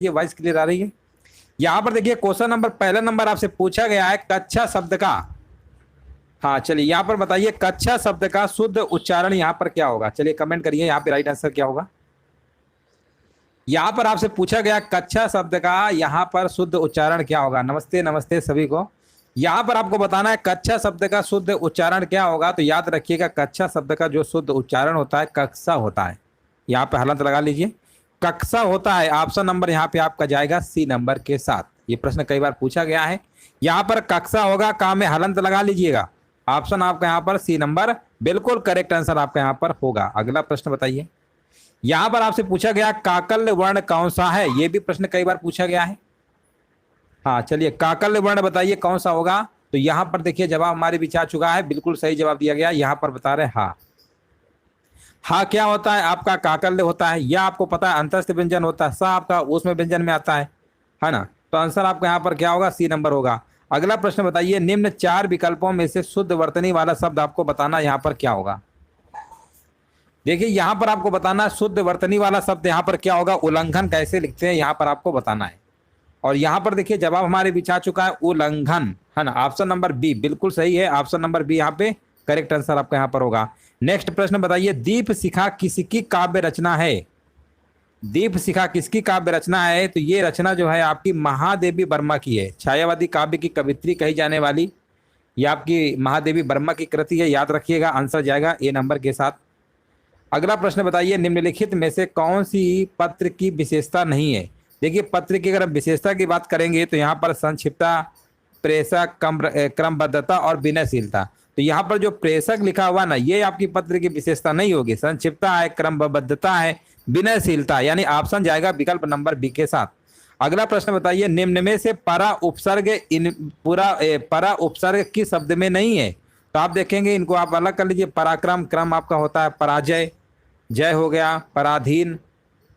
ये voice clear आ रही है? यहाँ पर देखिए क्वेश्चन नंबर पहला नंबर आपसे पूछा गया है कच्छा शब्द का। हाँ चलिए यहाँ पर बताइए कच्छा शब्द का शुद्ध उच्चारण यहाँ पर क्या होगा? चलिए कमेंट करिए यहाँ पे राइट आंसर क्या होगा। यहाँ पर आपसे पूछा गया कच्छा शब्द का यहाँ पर शुद्ध उच्चारण क्या होगा। नमस्ते नमस्ते सभी को। यहाँ पर आपको बताना है कच्छा शब्द का शुद्ध उच्चारण क्या होगा। तो याद रखिएगा कच्छा शब्द का जो शुद्ध उच्चारण होता है कक्षा होता है। यहाँ पे हलंत लगा लीजिए, कक्षा होता है। ऑप्शन नंबर यहाँ पे आपका जाएगा सी नंबर के साथ। ये प्रश्न कई बार पूछा गया है। यहाँ पर कक्षा होगा, काम में हलंत लगा लीजिएगा। ऑप्शन आपका यहाँ पर सी नंबर बिल्कुल करेक्ट आंसर आपका यहाँ पर होगा। अगला प्रश्न बताइए। यहाँ पर आपसे पूछा गया काकल्य वर्ण कौन सा है। ये भी प्रश्न कई बार पूछा गया है। हाँ चलिए काकल्य वर्ण बताइए कौन सा होगा। तो यहाँ पर देखिए जवाब हमारे बीच आ चुका है, बिल्कुल सही जवाब दिया गया। यहाँ पर बता रहे हाँ। हाँ क्या होता है आपका काकल्य होता है, यह आपको पता है अंतस्थ व्यंजन होता है, सा आपका उसमें व्यंजन में आता है ना। तो आंसर आपका यहाँ पर क्या होगा, सी नंबर होगा। अगला प्रश्न बताइए निम्न चार विकल्पों में से शुद्ध वर्तनी वाला शब्द आपको बताना यहाँ पर क्या होगा। देखिए यहाँ पर आपको बताना शुद्ध वर्तनी वाला शब्द यहाँ पर क्या होगा, उल्लंघन कैसे लिखते हैं यहाँ पर आपको बताना है। और यहाँ पर देखिए जवाब हमारे बीच आ चुका है उल्लंघन, है ना। ऑप्शन नंबर बी बिल्कुल सही है। ऑप्शन नंबर बी यहाँ पे करेक्ट आंसर आपका यहाँ पर होगा। नेक्स्ट प्रश्न बताइए दीप शिखा किसकी काव्य रचना है। दीप शिखा किसकी काव्य रचना है। तो ये रचना जो है आपकी महादेवी वर्मा की है। छायावादी काव्य की कवित्री कही जाने वाली ये आपकी महादेवी वर्मा की कृति है। याद रखिएगा आंसर जाएगा ए नंबर के साथ। अगला प्रश्न बताइए निम्नलिखित में से कौन सी पत्र की विशेषता नहीं है। देखिए पत्र की अगर हम विशेषता की बात करेंगे तो यहाँ पर संक्षिप्तता, प्रेषक, क्रमबद्धता और विनयशीलता। तो यहाँ पर जो प्रेषक लिखा हुआ ना ये आपकी पत्र की विशेषता नहीं होगी। संक्षिप्तता है, क्रमबद्धता है, विनयशीलता, यानी ऑप्शन जाएगा विकल्प नंबर बी के साथ। अगला प्रश्न बताइए निम्न में से परा उपसर्ग परा उपसर्ग किस शब्द में नहीं है। तो आप देखेंगे इनको आप अलग कर लीजिए। पराक्रम, क्रम आपका होता है पराजय, जय हो गया, पराधीन,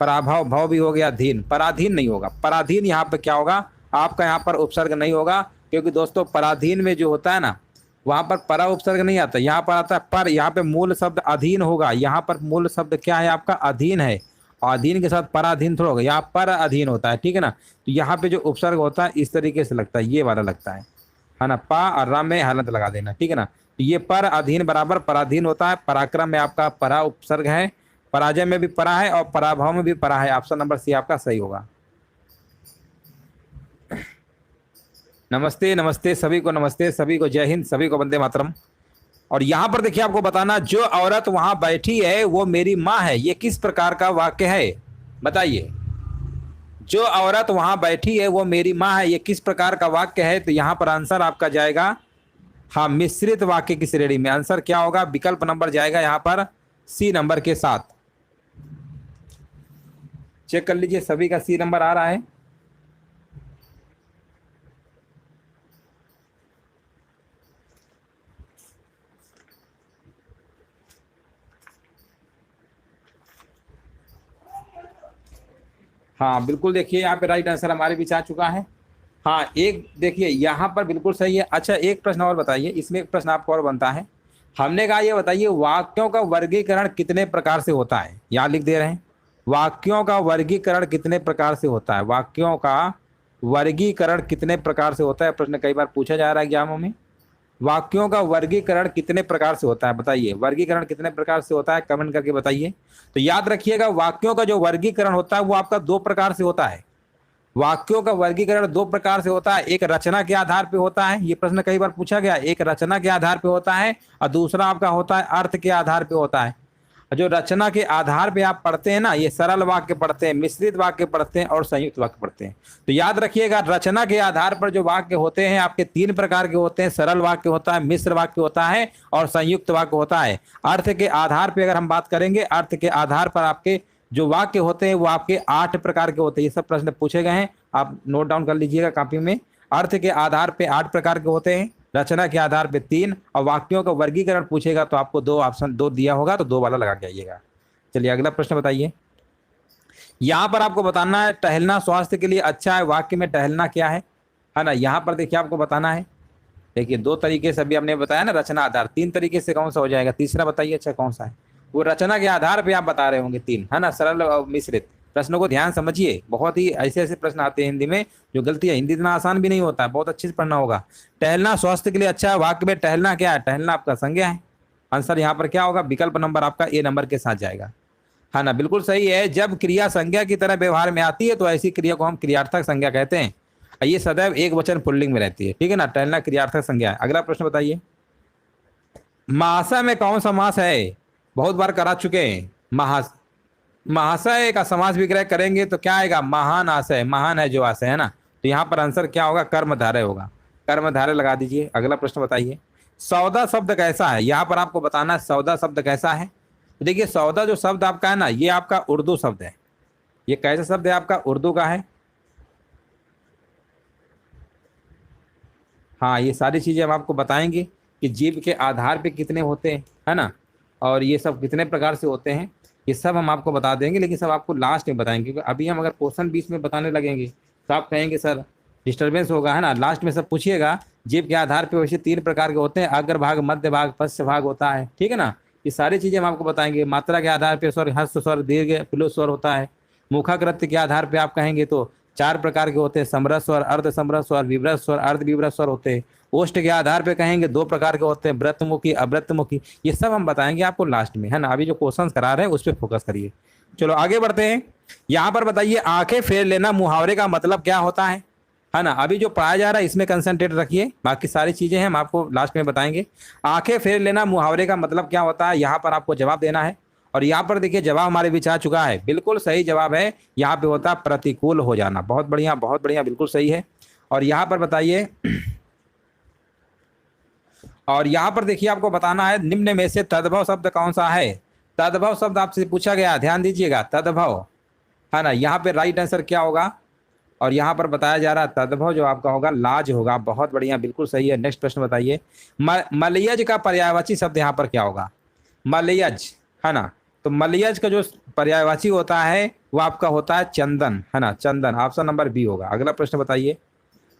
पराभव, भव भी हो गया, धीन। पराधीन नहीं होगा, पराधीन यहाँ पे क्या होगा आपका यहाँ पर उपसर्ग नहीं होगा। क्योंकि दोस्तों पराधीन में जो होता है ना वहां पर परा उपसर्ग नहीं आता, यहाँ पर आता है पर। यहाँ पे मूल शब्द अधीन होगा। यहाँ पर मूल शब्द क्या है आपका अधीन है, और अधीन के साथ पराधीन थोड़ा होगा, यहाँ पर अधीन होता है, ठीक है ना। तो यहाँ पे जो उपसर्ग होता है इस तरीके से लगता है, ये वाला लगता है ना। पा और रा में हलंत लगा देना, ठीक है ना। तो ये पर अधीन बराबर पराधीन होता है। पराक्रम में आपका परा उपसर्ग है, पराजय में भी परा है और पराभव में भी परा है। ऑप्शन नंबर सी आपका सही होगा। नमस्ते नमस्ते सभी को, नमस्ते सभी को, जय हिंद सभी को, वंदे मातरम। और यहाँ पर देखिए आपको बताना जो औरत वहां बैठी है वो मेरी माँ है, ये किस प्रकार का वाक्य है बताइए। जो औरत वहां बैठी है वो मेरी माँ है, ये किस प्रकार का वाक्य है। तो यहाँ पर आंसर आपका जाएगा हाँ मिश्रित वाक्य की श्रेणी में। आंसर क्या होगा, विकल्प नंबर जाएगा यहाँ पर सी नंबर के साथ। चेक कर लीजिए सभी का सी नंबर आ रहा है। हाँ बिल्कुल देखिए यहाँ पे राइट आंसर हमारे बीच आ चुका है। हाँ एक देखिए यहाँ पर बिल्कुल सही है। अच्छा एक प्रश्न और बताइए, इसमें एक प्रश्न आपको और बनता है। हमने कहा ये बताइए वाक्यों का वर्गीकरण कितने प्रकार से होता है। यहाँ लिख दे रहे हैं वाक्यों का वर्गीकरण कितने प्रकार से होता है। वाक्यों का वर्गीकरण कितने प्रकार से होता है, प्रश्न कई बार पूछा जा रहा है एग्जामों में। वाक्यों का वर्गीकरण कितने प्रकार से होता है बताइए। वर्गीकरण कितने प्रकार से होता है कमेंट करके बताइए। तो याद रखिएगा वाक्यों का जो वर्गीकरण होता है वो आपका दो प्रकार से होता है। वाक्यों का वर्गीकरण दो प्रकार से होता है। एक रचना के आधार पे होता है, ये प्रश्न कई बार पूछा गया। एक रचना के आधार पे होता है और दूसरा आपका होता है अर्थ के आधार पे होता है। जो रचना के आधार पे आप पढ़ते हैं ना ये सरल वाक्य पढ़ते हैं, मिश्रित वाक्य पढ़ते हैं और संयुक्त वाक्य पढ़ते हैं। तो याद रखिएगा रचना के आधार पर जो वाक्य होते हैं आपके तीन प्रकार के होते हैं। सरल वाक्य होता है, मिश्र वाक्य होता है और संयुक्त वाक्य होता है। अर्थ के आधार पर अगर हम बात करेंगे, अर्थ के आधार पर आपके जो वाक्य होते हैं वो आपके 8 प्रकार के होते हैं। ये सब प्रश्न पूछे गए हैं, आप नोट डाउन कर लीजिएगा कॉपी में। अर्थ के आधार पे 8 प्रकार के होते हैं, रचना के आधार पे 3, और वाक्यों का वर्गीकरण पूछेगा तो आपको 2 ऑप्शन 2 दिया होगा तो 2 वाला लगा के आइएगा। चलिए अगला प्रश्न बताइए। यहाँ पर आपको बताना है टहलना स्वास्थ्य के लिए अच्छा है। वाक्य में टहलना क्या है ना। यहाँ पर देखिए आपको बताना है। देखिए 2 तरीके से अभी हमने बताया ना रचना आधार, 3 तरीके से कौन सा हो जाएगा, तीसरा बताइए अच्छा कौन सा है। वो रचना के आधार पे आप बता रहे होंगे 3, है ना, सरल और मिश्रित। प्रश्नों को ध्यान समझिए, बहुत ही ऐसे ऐसे प्रश्न आते हैं हिंदी में जो गलती है। हिंदी इतना आसान भी नहीं होता है, बहुत अच्छे से पढ़ना होगा। टहलना स्वास्थ्य के लिए अच्छा है, वाक्य में टहलना क्या है? टहलना आपका संज्ञा है। आंसर यहाँ पर क्या होगा? विकल्प नंबर आपका ए नंबर के साथ जाएगा, है ना, बिल्कुल सही है। जब क्रिया संज्ञा की तरह व्यवहार में आती है तो ऐसी क्रिया को हम क्रियार्थक संज्ञा कहते हैं। ये सदैव एक वचन पुल्लिंग में रहती है, ठीक है ना। टहलना क्रियार्थक संज्ञा है। अगला प्रश्न बताइए, महाशय में कौन सा समास है? बहुत बार करा चुके हैं। महाशय का समास विग्रह करेंगे तो क्या आएगा? महान आशय, महान है जो आशय, है ना। तो यहाँ पर आंसर क्या होगा? कर्मधारय होगा। कर्मधारय लगा दीजिए। अगला प्रश्न बताइए, सौदा शब्द कैसा है? यहाँ पर आपको बताना है सौदा शब्द कैसा है। तो देखिए सौदा जो शब्द आपका है ना, ये आपका उर्दू शब्द है। ये कैसा शब्द है? आपका उर्दू का है। हाँ, ये सारी चीजें हम आपको बताएंगे कि जीव के आधार पे कितने होते हैं, है ना, और ये सब कितने प्रकार से होते हैं, ये सब हम आपको बता देंगे। लेकिन सब आपको लास्ट में बताएंगे, क्योंकि अभी हम अगर क्वेश्चन बीच में बताने लगेंगे तो आप कहेंगे सर डिस्टर्बेंस होगा, है ना। लास्ट में सब पूछिएगा। जीव के आधार पे वैसे 3 प्रकार के होते हैं, अग्र भाग, मध्य भाग, पश्च भाग होता है, ठीक है ना। ये सारी चीजें हम आपको बताएंगे। मात्रा के आधार पे स्वर, हस्व स्वर, दीर्घ, प्लुत स्वर होता है। मुखाकृत्य के आधार पे आप कहेंगे तो 4 प्रकार के होते हैं, समरस स्वर, अर्ध समरस स्वर, विवरस स्वर, अर्ध विवरस स्वर होते हैं। ओष्ठ के आधार पे कहेंगे 2 प्रकार के होते हैं, व्रतमुखी, अव्रतमुखी। ये सब हम बताएंगे आपको लास्ट में, है ना। अभी जो क्वेश्चंस करा रहे हैं उस पर फोकस करिए। चलो आगे बढ़ते हैं। यहाँ पर बताइए, आंखें फेर लेना मुहावरे का मतलब क्या होता है ना। अभी जो पढ़ाया जा रहा है इसमें कंसंट्रेट रखिए, बाकी सारी चीजें हम आपको लास्ट में बताएंगे। आंखें फेर लेना मुहावरे का मतलब क्या होता है, यहाँ पर आपको जवाब देना है। और यहाँ पर देखिए जवाब हमारे बीच आ चुका है, बिल्कुल सही जवाब है। यहाँ पे होता है प्रतिकूल हो जाना। बहुत बढ़िया, बहुत बढ़िया, बिल्कुल सही है। और यहाँ पर बताइए, और यहाँ पर देखिए आपको बताना है, निम्न में से तद्भव शब्द कौन सा है? तद्भव शब्द आपसे पूछा गया, ध्यान दीजिएगा, तद्भव, है ना। यहाँ पे राइट आंसर क्या होगा? और यहाँ पर बताया जा रहा है तद्भव जो आपका होगा लाज होगा। बहुत बढ़िया, बिल्कुल सही है। नेक्स्ट प्रश्न बताइए, मलयज का पर्यायवाची शब्द यहाँ पर क्या होगा? मलयज, है ना। तो मलयज का जो पर्यायवाची होता है वो आपका होता है चंदन, है ना, चंदन। ऑप्शन नंबर बी होगा। अगला प्रश्न बताइए,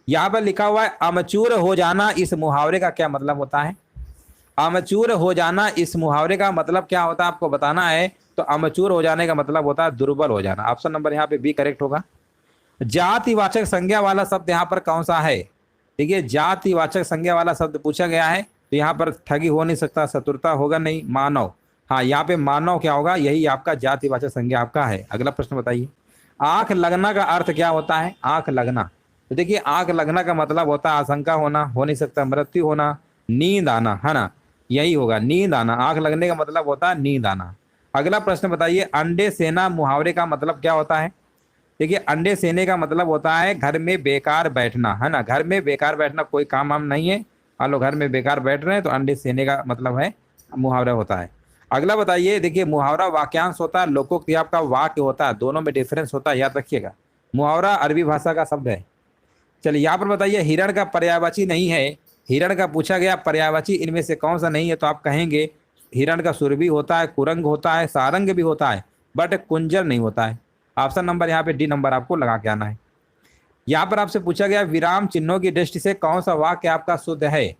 यहाँ पर लिखा हुआ है अमचूर हो जाना, इस मुहावरे का क्या मतलब होता है? अमचूर हो जाना, इस मुहावरे का मतलब क्या होता है आपको बताना है। तो अमचूर हो जाने का मतलब होता है दुर्बल हो जाना। ऑप्शन नंबर यहाँ पे बी करेक्ट होगा। जातिवाचक संज्ञा वाला शब्द यहाँ पर कौन सा है? देखिए जातिवाचक संज्ञा वाला शब्द पूछा गया है, तो यहाँ पर ठगी हो नहीं सकता, शत्रुता होगा नहीं, मानव। हाँ, यहाँ पे मानव क्या होगा? यही आपका जातिवाचक संज्ञा आपका है। अगला प्रश्न बताइए, आंख लगना का अर्थ क्या होता है? आंख लगना, तो देखिए आंख लगना का मतलब होता है आशंका होना, हो नहीं सकता, मृत्यु होना, नींद आना, है ना, यही होगा, नींद आना। आंख लगने का मतलब होता है नींद आना। अगला प्रश्न बताइए, अंडे सेना मुहावरे का मतलब क्या होता है? देखिए अंडे सेने का मतलब होता है घर में बेकार बैठना, है ना। घर में बेकार बैठना, कोई काम वाम नहीं है, मान लो घर में बेकार बैठ रहे हैं, तो अंडे सेने का मतलब है मुहावरा होता है। अगला बताइए, देखिए मुहावरा वाक्यांश होता है, लोकोक्ति आपका वाक्य होता है, दोनों में डिफरेंस होता है, याद रखिएगा। मुहावरा अरबी भाषा का शब्द है। चलिए यहाँ पर बताइए, हिरण का पर्यायवाची नहीं है। हिरण का पूछा गया पर्यायवाची इनमें से कौन सा नहीं है? तो आप कहेंगे हिरण का सुर भी होता है, कुरंग होता है, सारंग भी होता है, बट कुंजर नहीं होता है। ऑप्शन नंबर यहाँ पे डी नंबर आपको लगा के आना है। यहाँ पर आपसे पूछा गया विराम चिन्हों की दृष्टि से कौन सा वाक्य आपका शुद्ध है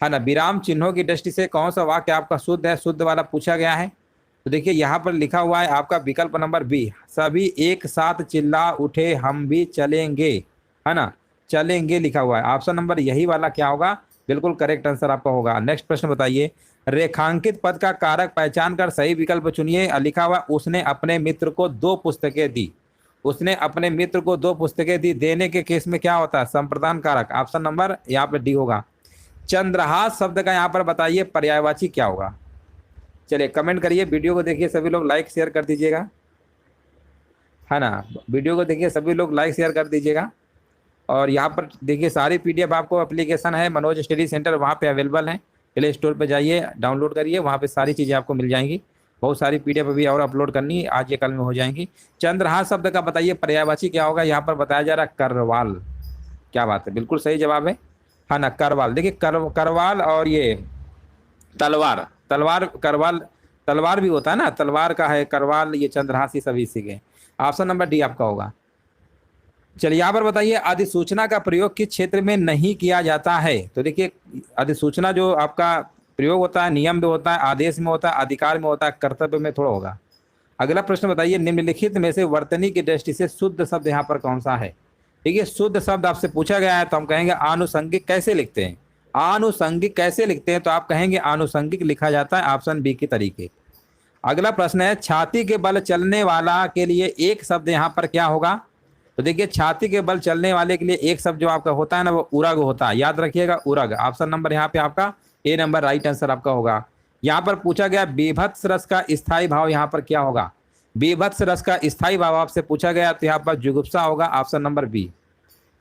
ना। विराम चिन्हों की दृष्टि से कौन सा वाक्य आपका शुद्ध है, शुद्ध वाला पूछा गया है। तो देखिए यहाँ पर लिखा हुआ है आपका विकल्प नंबर बी, सभी एक साथ चिल्ला उठे हम भी चलेंगे, है ना, चलेंगे लिखा हुआ है। ऑप्शन नंबर यही वाला क्या होगा? बिल्कुल करेक्ट आंसर आपका होगा। नेक्स्ट प्रश्न बताइए, रेखांकित पद का कारक पहचान कर सही विकल्प चुनिए। लिखा हुआ उसने अपने मित्र को 2 पुस्तकें दी। उसने अपने मित्र को 2 पुस्तकें दी, देने के केस में क्या होता है? संप्रदान कारक। ऑप्शन नंबर यहाँ पे डी होगा। चंद्रहास शब्द का यहाँ पर बताइए पर्यायवाची क्या होगा? चलिए कमेंट करिए, वीडियो को देखिए सभी लोग, लाइक शेयर कर दीजिएगा, है ना। वीडियो को देखिए सभी लोग, लाइक शेयर कर दीजिएगा। और यहाँ पर देखिए सारी पीडीएफ आपको एप्लीकेशन है मनोज स्टडी सेंटर, वहाँ पे अवेलेबल है। प्ले स्टोर पे जाइए, डाउनलोड करिए, वहाँ पे सारी चीज़ें आपको मिल जाएंगी। बहुत सारी पीडीएफ अभी और अपलोड करनी है, आज ये कल में हो जाएंगी। चंद्रहास शब्द का बताइए पर्यायवाची क्या होगा? यहाँ पर बताया जा रहा है करवाल। क्या बात है, बिल्कुल सही जवाब है ना, करवाल। देखिए करवाल और ये तलवार, तलवार करवाल, तलवार भी होता है ना, तलवार का है करवाल, ये चंद्रहास, ये सभी सीखे। ऑप्शन नंबर डी आपका होगा। चलिए यहाँ पर बताइए, अधिसूचना का प्रयोग किस क्षेत्र में नहीं किया जाता है? तो देखिए अधिसूचना जो आपका प्रयोग होता है, नियम में होता है, आदेश में होता है, अधिकार में होता है, कर्तव्य में थोड़ा होगा। अगला प्रश्न बताइए, निम्नलिखित में से वर्तनी की दृष्टि से शुद्ध शब्द यहाँ पर कौन सा है? ठीक है, शुद्ध शब्द आपसे पूछा गया है तो हम कहेंगे आनुषंगिक। कैसे लिखते हैं? आनुषंगिक कैसे लिखते हैं? तो आप कहेंगे आनुषंगिक लिखा जाता है ऑप्शन बी के तरीके। अगला प्रश्न है, छाती के बल चलने वाला के लिए एक शब्द यहाँ पर क्या होगा? तो देखिए, छाती के बल चलने वाले के लिए एक शब्द जो आपका होता है ना, वो उरग होता है। याद रखिएगा, उरग। ऑप्शन नंबर यहाँ पे आपका ए नंबर राइट आंसर आपका होगा। यहाँ पर पूछा गया बीभत्स रस का स्थायी भाव यहाँ पर क्या होगा? बीभत्स रस का स्थायी भाव आपसे पूछा गया तो यहाँ पर जुगुप्सा होगा, ऑप्शन नंबर बी।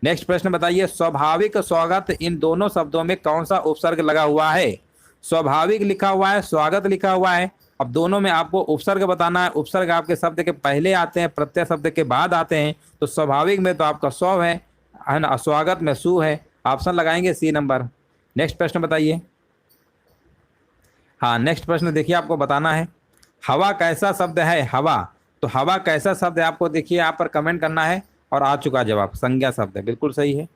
नेक्स्ट प्रश्न बताइए, स्वाभाविक स्वागत इन दोनों शब्दों में कौन सा उपसर्ग लगा हुआ है? स्वाभाविक लिखा हुआ है, स्वागत लिखा हुआ है। अब दोनों में आपको उपसर्ग बताना है। उपसर्ग आपके शब्द के पहले आते हैं, प्रत्यय शब्द के बाद आते हैं। तो स्वाभाविक में तो आपका स्व है ना, स्वागत में सु है। ऑप्शन लगाएंगे सी नंबर। नेक्स्ट प्रश्न बताइए। हाँ, नेक्स्ट प्रश्न देखिए, आपको बताना है हवा कैसा शब्द है? हवा, तो हवा कैसा शब्द है आपको देखिए यहाँ पर कमेंट करना है। और आ चुका जवाब, संज्ञा शब्द है, बिल्कुल सही है।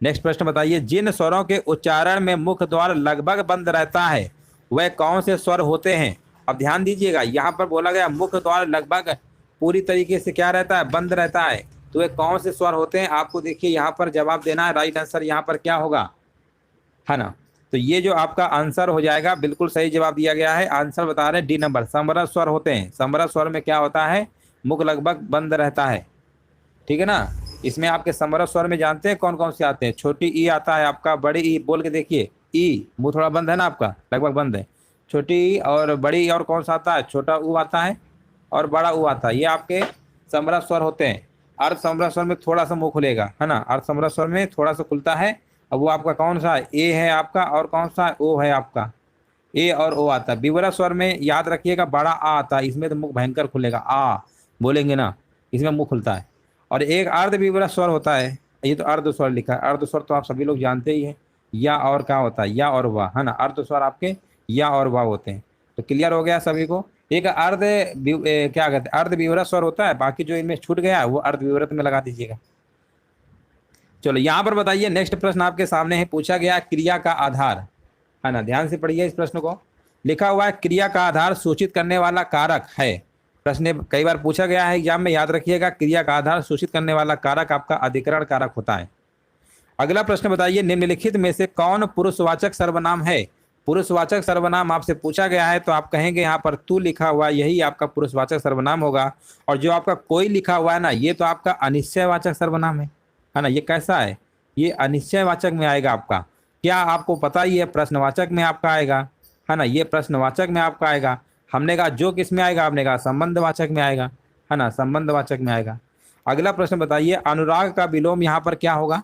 नेक्स्ट प्रश्न बताइए, जिन स्वरों के उच्चारण में मुख द्वार लगभग बंद रहता है वह कौन से स्वर होते हैं? अब ध्यान दीजिएगा, यहाँ पर बोला गया मुख द्वार लगभग पूरी तरीके से क्या रहता है? बंद रहता है। तो वे कौन से स्वर होते हैं? आपको देखिए यहाँ पर जवाब देना है। राइट आंसर यहाँ पर क्या होगा, है ना? तो ये जो आपका आंसर हो जाएगा, बिल्कुल सही जवाब दिया गया है। आंसर बता रहे हैं डी नंबर, समरस स्वर होते हैं। समरस स्वर में क्या होता है? मुख लगभग बंद रहता है। ठीक है ना? इसमें आपके समरस स्वर में जानते हैं कौन कौन से आते हैं? छोटी ई आता है आपका, बड़ी ई बोल के देखिए। ई मुंह थोड़ा बंद है ना आपका, लगभग बंद है। छोटी ई और बड़ी, और कौन सा आता है? छोटा ऊ आता है और बड़ा ऊ आता है। ये आपके समरस स्वर होते हैं। अर्ध समरस स्वर में थोड़ा सा मुंह खुलेगा, है ना? अर्ध समरस स्वर में थोड़ा सा खुलता है। अब वो आपका कौन सा है? ए है आपका, और कौन सा है? ओ है आपका। ए और ओ आता है। विवरा स्वर में याद रखिएगा बड़ा आ आता है, इसमें तो मुख भयंकर खुलेगा। आ बोलेंगे ना, इसमें मुंह खुलता है। और एक अर्ध विवरा स्वर होता है, ये तो अर्ध स्वर लिखा है। अर्ध स्वर तो आप सभी लोग जानते ही हैं, या और क्या होता है? या और वाह, है ना? अर्ध स्वर आपके या और वाह होते हैं। तो क्लियर हो गया सभी को? एक अर्ध क्या कहते हैं? अर्ध विवरा स्वर होता है। बाकी जो इनमें छूट गया है वो अर्ध विवरत में लगा दीजिएगा। चलो यहाँ पर बताइए, नेक्स्ट प्रश्न आपके सामने है। पूछा गया क्रिया का आधार, है ना? ध्यान से पढ़िए इस प्रश्न को। लिखा हुआ है क्रिया का आधार सूचित करने वाला कारक है। प्रश्न कई बार पूछा गया है एग्जाम में, याद रखिएगा। क्रिया का आधार सूचित करने वाला कारक आपका अधिकरण कारक होता है। अगला प्रश्न बताइए, निम्नलिखित में से कौन पुरुषवाचक सर्वनाम है? पुरुषवाचक सर्वनाम आपसे पूछा गया है तो आप कहेंगे यहाँ पर तू लिखा हुआ, यही आपका पुरुषवाचक सर्वनाम होगा। और जो आपका कोई लिखा हुआ है ना, ये तो आपका अनिश्चयवाचक सर्वनाम है ना? ये कैसा है? ये अनिश्चयवाचक में आएगा आपका। क्या आपको पता ही है? प्रश्नवाचक में आपका आएगा, है ना? ये प्रश्नवाचक में आपका आएगा। हमने कहा जो किस में आएगा? आपने कहा संबंधवाचक में आएगा, है ना? संबंधवाचक में आएगा। अगला प्रश्न बताइए, अनुराग का विलोम यहाँ पर क्या होगा?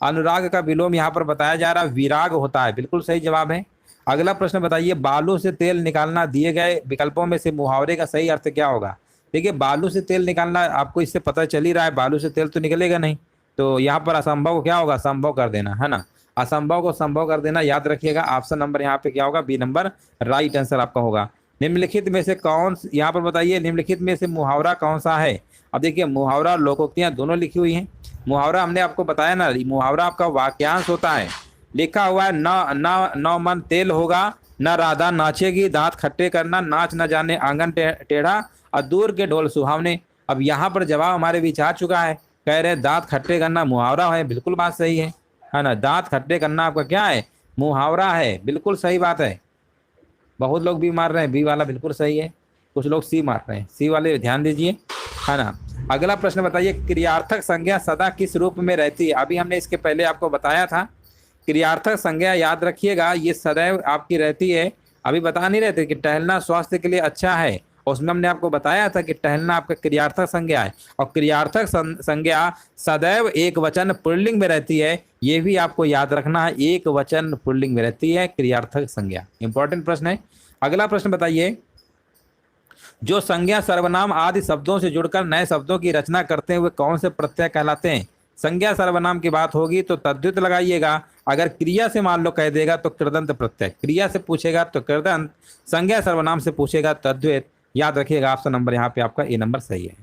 अनुराग का विलोम यहाँ पर बताया जा रहा है विराग होता है, बिल्कुल सही जवाब है। अगला प्रश्न बताइए, बालू से तेल निकालना, दिए गए विकल्पों में से मुहावरे का सही अर्थ क्या होगा? देखिए, बालू से तेल निकालना आपको इससे पता चल ही रहा है, बालू से तेल तो निकलेगा नहीं। तो यहाँ पर असंभव को क्या होगा? संभव कर देना, है ना? असंभव को संभव कर देना, याद रखिएगा। ऑप्शन नंबर यहाँ पे क्या होगा? बी नंबर राइट आंसर आपका होगा। निम्नलिखित में से कौन, यहाँ पर बताइए निम्नलिखित में से मुहावरा कौन सा है? अब देखिए, मुहावरा और लोकोक्तियाँ दोनों लिखी हुई हैं। मुहावरा हमने आपको बताया ना, मुहावरा आपका वाक्यांश होता है। लिखा हुआ है न मन तेल होगा, न राधा नाचेगी, दांत खट्टे करना, नाच न जाने आंगन टेढ़ा, और दूर के ढोल सुहावने। अब यहाँ पर जवाब हमारे बीच आ चुका है। कह रहे दांत खट्टे करना मुहावरा है, बिल्कुल बात सही है ना? दांत खट्टे करना आपका क्या है? मुहावरा है, बिल्कुल सही बात है। बहुत लोग बी मार रहे हैं, बी वाला बिल्कुल सही है। कुछ लोग सी मार रहे हैं, सी वाले ध्यान दीजिए, है ना? अगला प्रश्न बताइए, क्रियार्थक संज्ञा सदा किस रूप में रहती है? अभी हमने इसके पहले आपको बताया था। क्रियार्थक संज्ञा याद रखिएगा, ये सदैव आपकी रहती है। अभी बता नहीं रहे थे कि टहलना स्वास्थ्य के लिए अच्छा है, उसमें हमने आपको बताया था कि टहलना आपका क्रियार्थक संज्ञा है। और क्रियार्थक संज्ञा सदैव एक वचन पुल्लिंग में रहती है, ये भी आपको याद रखना है। एक वचन पुल्लिंग में रहती है क्रियार्थक संज्ञा। इंपॉर्टेंट प्रश्न है। अगला प्रश्न बताइए, जो संज्ञा सर्वनाम आदि शब्दों से जुड़कर नए शब्दों की रचना करते हैं वे कौन से प्रत्यय कहलाते हैं? संज्ञा सर्वनाम की बात होगी तो तद्धित लगाइएगा। अगर क्रिया से मान लो कह देगा तो कृदंत प्रत्यय। क्रिया से पूछेगा तो कृदंत, संज्ञा सर्वनाम से पूछेगा तद्धित। याद रखिएगा, ऑप्शन नंबर यहाँ पे आपका ए नंबर सही है।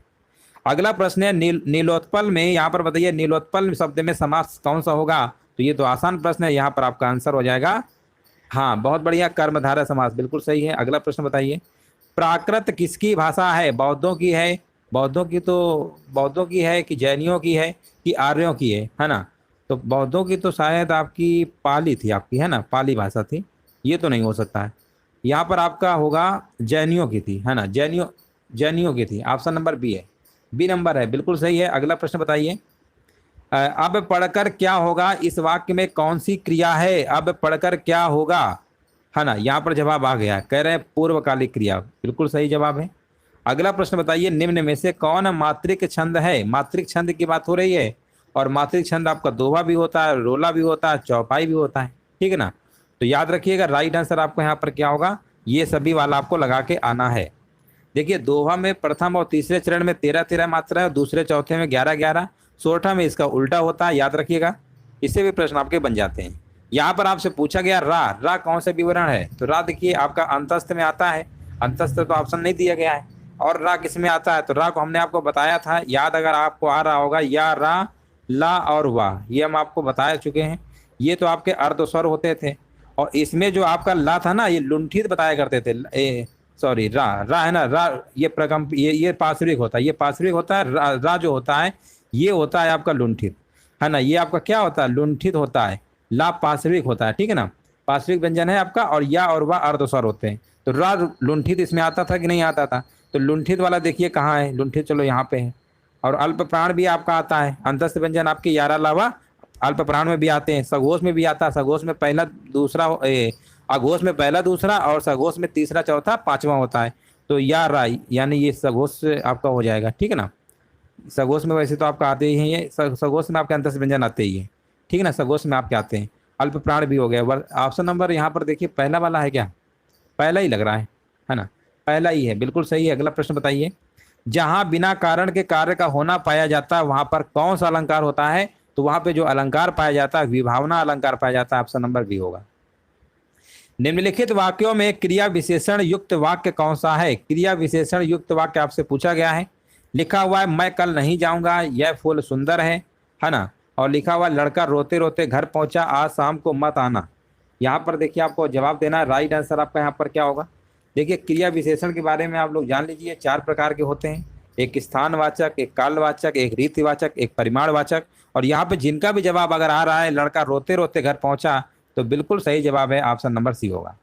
अगला प्रश्न है, नीलोत्पल में, यहाँ पर बताइए नीलोत्पल शब्द में समास कौन सा होगा? तो ये तो आसान प्रश्न है, यहाँ पर आपका आंसर हो जाएगा हाँ, बहुत बढ़िया, कर्मधारय समास, बिल्कुल सही है। अगला प्रश्न बताइए, प्राकृत किसकी भाषा है? बौद्धों की है, बौद्धों की है कि जैनियों की है कि आर्यों की है ना? तो बौद्धों की तो शायद आपकी पाली थी आपकी, है ना, पाली भाषा थी, ये तो नहीं हो सकता है। यहाँ पर आपका होगा जैनियों की थी, है ना, जैनियों की थी। ऑप्शन नंबर बी है, बी नंबर है, बिल्कुल सही है। अगला प्रश्न बताइए। अब पढ़कर क्या होगा, इस वाक्य में कौन सी क्रिया है? अब पढ़कर क्या होगा, है ना, यहाँ पर जवाब आ गया, कह रहे हैं पूर्वकालिक क्रिया, बिल्कुल सही जवाब है। अगला प्रश्न बताइए, निम्न में से कौन मात्रिक छंद है? मात्रिक छंद की बात हो रही है, और मात्रिक छंद आपका दोहा भी होता है, रोला भी होता है, चौपाई भी होता है, ठीक है ना? तो याद रखिएगा, राइट आंसर आपको यहाँ पर क्या होगा, ये सभी वाला आपको लगा के आना है। देखिए, दोहा में प्रथम और तीसरे चरण में 13-13 मात्रा है, और दूसरे चौथे में 11-11, सोरठा में इसका उल्टा होता है, याद रखिएगा, इससे भी प्रश्न आपके बन जाते हैं। यहाँ पर आपसे पूछा गया रा कौन से विवरण है? तो रा देखिए आपका अंतस्थ में आता है, अंतस्थ तो ऑप्शन नहीं दिया गया है। और रा किस में आता है? तो रा को हमने आपको बताया था, याद अगर आपको आ रहा होगा, या रा, ला और वाह, ये हम आपको बता चुके हैं। ये तो आपके अर्ध स्वर होते थे, और इसमें जो आपका ला था ना, ये लुंठित बताया करते थे। सॉरी, रा है ना, रा ये प्रकम्प, ये पार्श्विक होता है, ये पार्श्विक होता है। रा जो होता है ये होता है आपका लुंठित, है ना, ये आपका क्या होता है, लुंठित होता है। ला पार्श्विक होता है, ठीक है ना, पार्श्विक व्यंजन है आपका, और या और वाह अर्धस्वर होते हैं। तो रा लुंठित इसमें आता था कि नहीं आता था? तो लुंठित वाला देखिए कहाँ है, लुंठित चलो यहाँ पे है। और अल्प प्राण भी आपका आता है, अंतस्थ व्यंजन आपके यारा लावा अल्प प्राण में भी आते हैं, सघोष में भी आता है, सघोष में पहला दूसरा, अघोष में पहला दूसरा, और सघोष में तीसरा चौथा पांचवा होता है। तो या रा यानी ये सघोष आपका हो जाएगा, ठीक है ना। सघोष में वैसे तो आपका आते ही हैं, ये सघोष में आपके अंतस्थ व्यंजन आते ही है, ठीक है ना, सघोष में आपके आते हैं। अल्प प्राण भी हो गया। ऑप्शन नंबर यहाँ पर देखिए पहला वाला है क्या? पहला ही लग रहा है ना, पहला ही है, बिल्कुल सही है। अगला प्रश्न बताइए, जहां बिना कारण के कार्य का होना पाया जाता है वहां पर कौन सा अलंकार होता है? तो वहां पे जो अलंकार पाया जाता है विभावना अलंकार पाया जाता है, ऑप्शन नंबर बी होगा। निम्नलिखित वाक्यों में क्रिया विशेषण युक्त वाक्य कौन सा है? क्रिया विशेषण युक्त वाक्य आपसे पूछा गया है। लिखा हुआ है मैं कल नहीं जाऊंगा, यह फूल सुंदर है ना, और लिखा हुआ लड़का रोते रोते घर पहुंचा, आज शाम को मत आना। यहाँ पर देखिए आपको जवाब देना है, राइट आंसर आपका यहाँ पर क्या होगा? देखिए, क्रिया विशेषण के बारे में आप लोग जान लीजिए, 4 प्रकार के होते हैं, एक स्थानवाचक, एक कालवाचक, एक रीतिवाचक, एक परिमाणवाचक। और यहाँ पे जिनका भी जवाब अगर आ रहा है लड़का रोते रोते घर पहुंचा, तो बिल्कुल सही जवाब है, ऑप्शन नंबर सी होगा।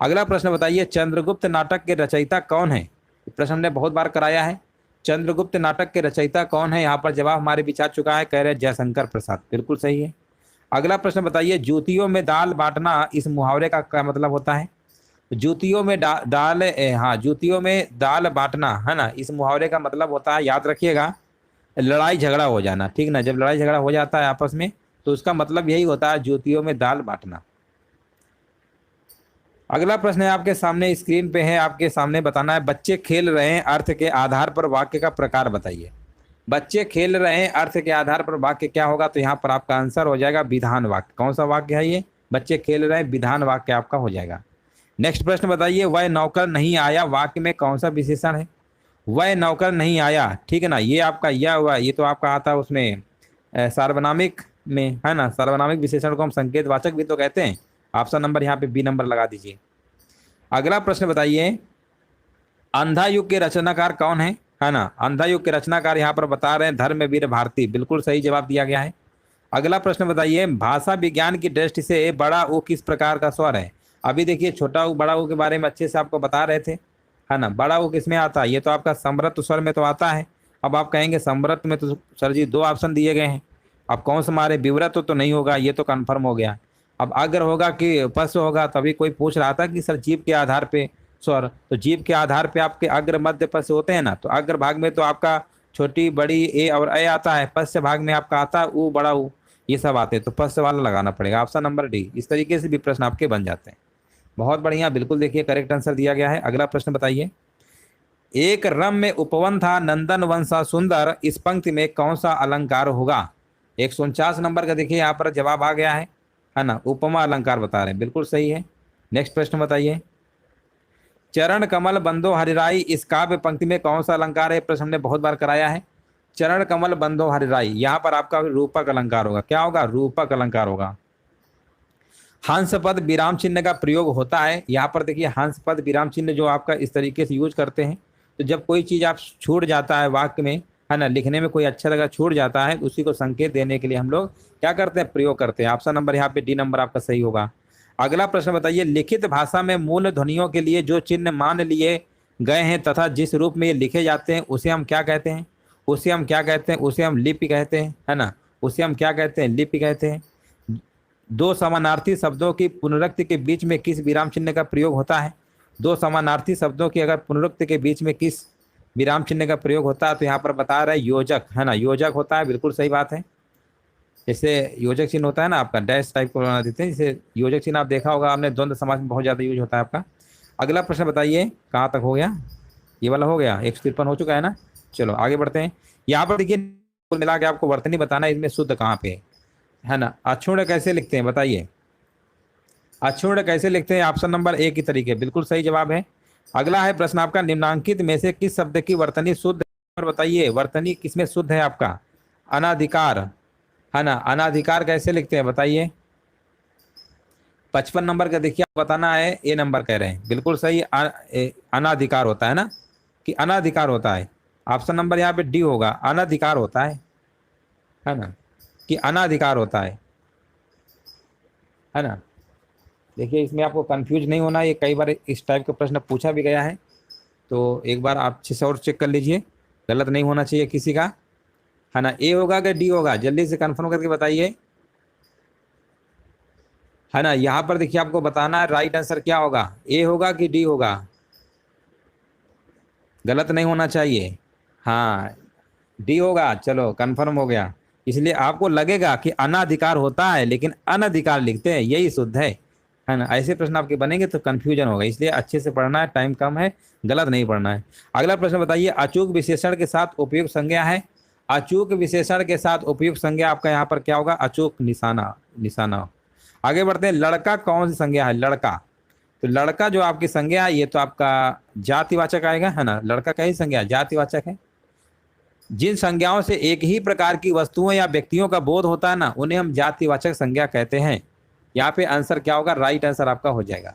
अगला प्रश्न बताइए, चंद्रगुप्त नाटक के रचयिता कौन है? प्रश्न हमने बहुत बार कराया है, चंद्रगुप्त नाटक के रचयिता कौन है? यहाँ पर जवाब हमारे बीच आ चुका है, कह रहे जयशंकर प्रसाद, बिल्कुल सही है। अगला प्रश्न बताइए, जूतियों में दाल बांटना, इस मुहावरे का क्या मतलब होता है? जूतियों में जूतियों में दाल बांटना, है ना, इस मुहावरे का मतलब होता है, याद रखिएगा, लड़ाई झगड़ा हो जाना, ठीक ना। जब लड़ाई झगड़ा हो जाता है आपस में, तो उसका मतलब यही होता है, जूतियों में दाल बांटना। अगला प्रश्न है आपके सामने, स्क्रीन पे है, आपके सामने बताना है, बच्चे खेल रहे हैं, अर्थ के आधार पर वाक्य का प्रकार बताइए। बच्चे खेल रहे हैं, अर्थ के आधार पर वाक्य क्या होगा? तो यहाँ पर आपका आंसर हो जाएगा विधान वाक्य। कौन सा वाक्य है ये? बच्चे खेल रहे हैं, विधान वाक्य आपका हो जाएगा। नेक्स्ट प्रश्न बताइए, वह नौकर नहीं आया, वाक्य में कौन सा विशेषण है? वह नौकर नहीं आया, ठीक है ना, ये आपका या हुआ, ये तो आपका आता है उसमें सार्वनामिक में, है ना, सार्वनामिक विशेषण को हम संकेतवाचक भी तो कहते हैं। ऑप्शन नंबर यहाँ पे बी नंबर लगा दीजिए। अगला प्रश्न बताइए, अंधा युग के रचनाकार कौन है ना, अंधा युग के रचनाकार यहाँ पर बता रहे हैं धर्मवीर भारती, बिल्कुल सही जवाब दिया गया है। अगला प्रश्न बताइए, भाषा विज्ञान की दृष्टि से बड़ा ऊ किस प्रकार का स्वर है? अभी देखिए छोटा ऊ बड़ा ऊ के बारे में अच्छे से आपको बता रहे थे, है ना। बड़ा ऊ किस में आता है? ये तो आपका समृत स्वर में तो आता है। अब आप कहेंगे समृत में तो सर जी 2 ऑप्शन दिए गए हैं, अब कौन सा हमारे? विवृत तो नहीं होगा, ये तो कन्फर्म हो गया। अब अग्र होगा कि पश्च होगा? तभी कोई पूछ रहा था कि सर जीभ के आधार पे स्वर, तो जीभ के आधार पे आपके अग्र मध्य पश्च होते हैं ना, तो अग्र भाग में तो आपका छोटी बड़ी ए और ए आता है, पश्च भाग में आपका आता है ऊ बड़ा ऊ, ये सब आते हैं, तो पश्च वाला लगाना पड़ेगा, ऑप्शन नंबर डी। इस तरीके से भी प्रश्न आपके बन जाते हैं। बहुत बढ़िया, बिल्कुल देखिए करेक्ट आंसर दिया गया है। अगला प्रश्न बताइए, एक रम में उपवन था, नंदन वंशा सुंदर, इस पंक्ति में कौन सा अलंकार होगा? 149 नंबर का देखिए यहाँ पर जवाब आ गया है ना, उपमा अलंकार बता रहे हैं, बिल्कुल सही है। नेक्स्ट प्रश्न बताइए, चरण कमल बंदो हरिराई, इस काव्य पंक्ति में कौन सा अलंकार है? प्रश्न हमने बहुत बार कराया है, चरण कमल बंदो हरिराई, यहाँ पर आपका रूपक अलंकार होगा। क्या होगा? रूपक अलंकार होगा। हंस पद विराम चिन्ह का प्रयोग होता है। यहाँ पर देखिए हंस पद विराम चिन्ह जो आपका इस तरीके से यूज करते हैं। तो जब कोई चीज आप छूट जाता है वाक्य में, है ना, लिखने में कोई अक्षर अगर छूट जाता है, उसी को संकेत देने के लिए हम लोग क्या करते हैं, प्रयोग करते हैं। ऑप्शन नंबर यहाँ पे डी नंबर आपका सही होगा। अगला प्रश्न बताइए, लिखित भाषा में मूल ध्वनियों के लिए जो चिन्ह मान लिए गए हैं तथा जिस रूप में ये लिखे जाते हैं उसे हम क्या कहते हैं, उसे हम क्या कहते हैं, उसे हम लिपि कहते हैं, है ना, उसे हम क्या कहते हैं, लिपि कहते हैं। दो समानार्थी शब्दों की पुनरुक्ति के बीच में किस विराम चिन्ह का प्रयोग होता है? दो समानार्थी शब्दों की अगर पुनरुक्ति के बीच में किस विराम चिन्ह का प्रयोग होता है, तो यहाँ पर बता रहा है योजक, है ना, योजक होता है, बिल्कुल सही बात है। जैसे योजक चिन्ह होता है ना आपका, डैश टाइप को बना देते हैं, जैसे योजक चिन्ह आप देखा होगा आपने, द्वंद्व समास में बहुत ज़्यादा यूज होता है आपका। अगला प्रश्न बताइए, कहाँ तक हो गया, ये वाला हो गया, 153 हो चुका है ना। चलो आगे बढ़ते हैं। यहाँ पर देखिए कुल मिला के आपको वर्तनी बताना है, इसमें शुद्ध कहाँ पे है ना। अक्षुण्ण कैसे लिखते हैं बताइए, अक्षुण्ण कैसे लिखते हैं? ऑप्शन नंबर ए की तरीके, बिल्कुल सही जवाब है। अगला है प्रश्न आपका, निम्नांकित में से किस शब्द की वर्तनी शुद्ध है? बताइए वर्तनी किसमें शुद्ध है आपका? अनाधिकार, है ना, अनाधिकार कैसे लिखते हैं बताइए। 55 नंबर का देखिए बताना है, ए नंबर कह रहे हैं, बिल्कुल सही। अनाधिकार होता है ना, कि अनाधिकार होता है। ऑप्शन नंबर यहाँ पे डी होगा, अनाधिकार होता है ना, कि अनाधिकार होता है ना। देखिए इसमें आपको कंफ्यूज नहीं होना, ये कई बार इस टाइप का प्रश्न पूछा भी गया है, तो एक बार आप अच्छे से और चेक कर लीजिए, गलत नहीं होना चाहिए किसी का, है ना। ए होगा कि डी होगा, जल्दी से कंफर्म करके बताइए, है ना। यहाँ पर देखिए आपको बताना है राइट आंसर क्या होगा, ए होगा कि डी होगा, गलत नहीं होना चाहिए। हाँ डी होगा, चलो कंफर्म हो गया। इसलिए आपको लगेगा कि अनाधिकार होता है लेकिन अनधिकार लिखते हैं, यही शुद्ध है ना। ऐसे प्रश्न आपके बनेंगे तो कंफ्यूजन होगा, इसलिए अच्छे से पढ़ना है, टाइम कम है, गलत नहीं पढ़ना है। अगला प्रश्न बताइए, अचूक विशेषण के साथ उपयुक्त संज्ञा है। अचूक विशेषण के साथ उपयुक्त संज्ञा आपका यहाँ पर क्या होगा? अचूक निशाना, निशाना। आगे बढ़ते हैं, लड़का कौन सी संज्ञा है? लड़का, तो लड़का जो आपकी संज्ञा है ये तो आपका जातिवाचक आएगा, है ना। लड़का कई संज्ञा जातिवाचक है। जिन संज्ञाओं से एक ही प्रकार की वस्तुओं या व्यक्तियों का बोध होता है ना, उन्हें हम जातिवाचक संज्ञा कहते हैं। यहाँ पे आंसर क्या होगा? राइट आंसर आपका हो जाएगा।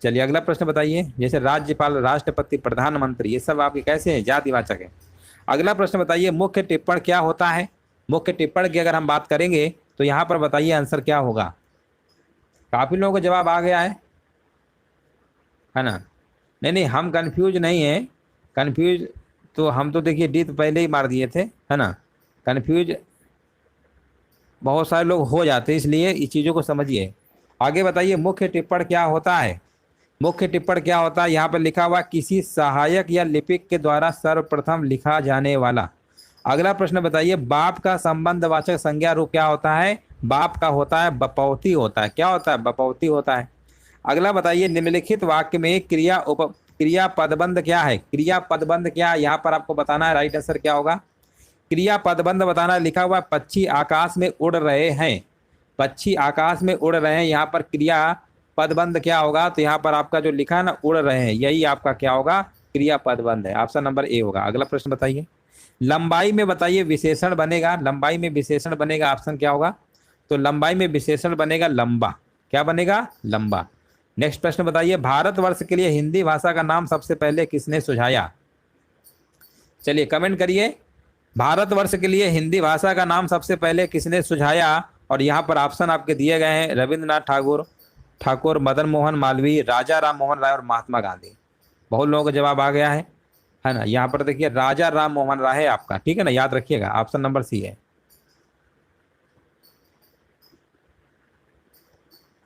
चलिए अगला प्रश्न बताइए, जैसे राज्यपाल, राष्ट्रपति, प्रधानमंत्री, ये सब आपके कैसे हैं? जातिवाचक है। अगला प्रश्न बताइए, मुख्य टिप्पण क्या होता है? मुख्य टिप्पण की अगर हम बात करेंगे तो यहाँ पर बताइए आंसर क्या होगा। काफी लोगों को जवाब आ गया है ना। नहीं हम कंफ्यूज नहीं है, कंफ्यूज तो हम तो देखिए डी तो पहले ही मार दिए थे, है ना। कंफ्यूज बहुत सारे लोग हो जाते हैं, इसलिए इस चीज़ों को समझिए। आगे बताइए, मुख्य टिप्पण क्या होता है? मुख्य टिप्पण क्या होता है? यहाँ पर लिखा हुआ किसी सहायक या लिपिक के द्वारा सर्वप्रथम लिखा जाने वाला। अगला प्रश्न बताइए, बाप का संबंधवाचक संज्ञा रूप क्या होता है? बाप का होता है बपौती होता है। क्या होता है? बपौती होता है। अगला बताइए, निम्नलिखित वाक्य में क्रिया पदबंध क्या है? क्रिया पदबंध क्या है? यहाँ पर आपको बताना है, राइट आंसर क्या होगा? क्रिया पदबंध बताना है। लिखा हुआ पक्षी आकाश में उड़ रहे हैं, पक्षी आकाश में उड़ रहे हैं, यहाँ पर क्रिया पदबंध क्या होगा? तो यहाँ पर आपका जो लिखा है ना, उड़ रहे हैं, यही आपका क्या होगा? क्रिया पदबंध है। ऑप्शन नंबर ए होगा। अगला प्रश्न बताइए, लंबाई में बताइए विशेषण बनेगा, लंबाई में विशेषण बनेगा, ऑप्शन क्या होगा? तो लंबाई में विशेषण बनेगा लंबा। क्या बनेगा? लंबा। नेक्स्ट प्रश्न बताइए, भारतवर्ष के लिए हिंदी भाषा का नाम सबसे पहले किसने सुझाया? चलिए कमेंट करिए, भारतवर्ष के लिए हिंदी भाषा का नाम सबसे पहले किसने सुझाया? और यहाँ पर ऑप्शन आपके दिए गए हैं, रविंद्रनाथ ठाकुर, मदन मोहन मालवीय, राजा राम मोहन राय और महात्मा गांधी। बहुत लोगों का जवाब आ गया है ना। यहाँ पर देखिए राजा राम मोहन राय है आपका, ठीक है ना, याद रखिएगा, ऑप्शन नंबर सी है।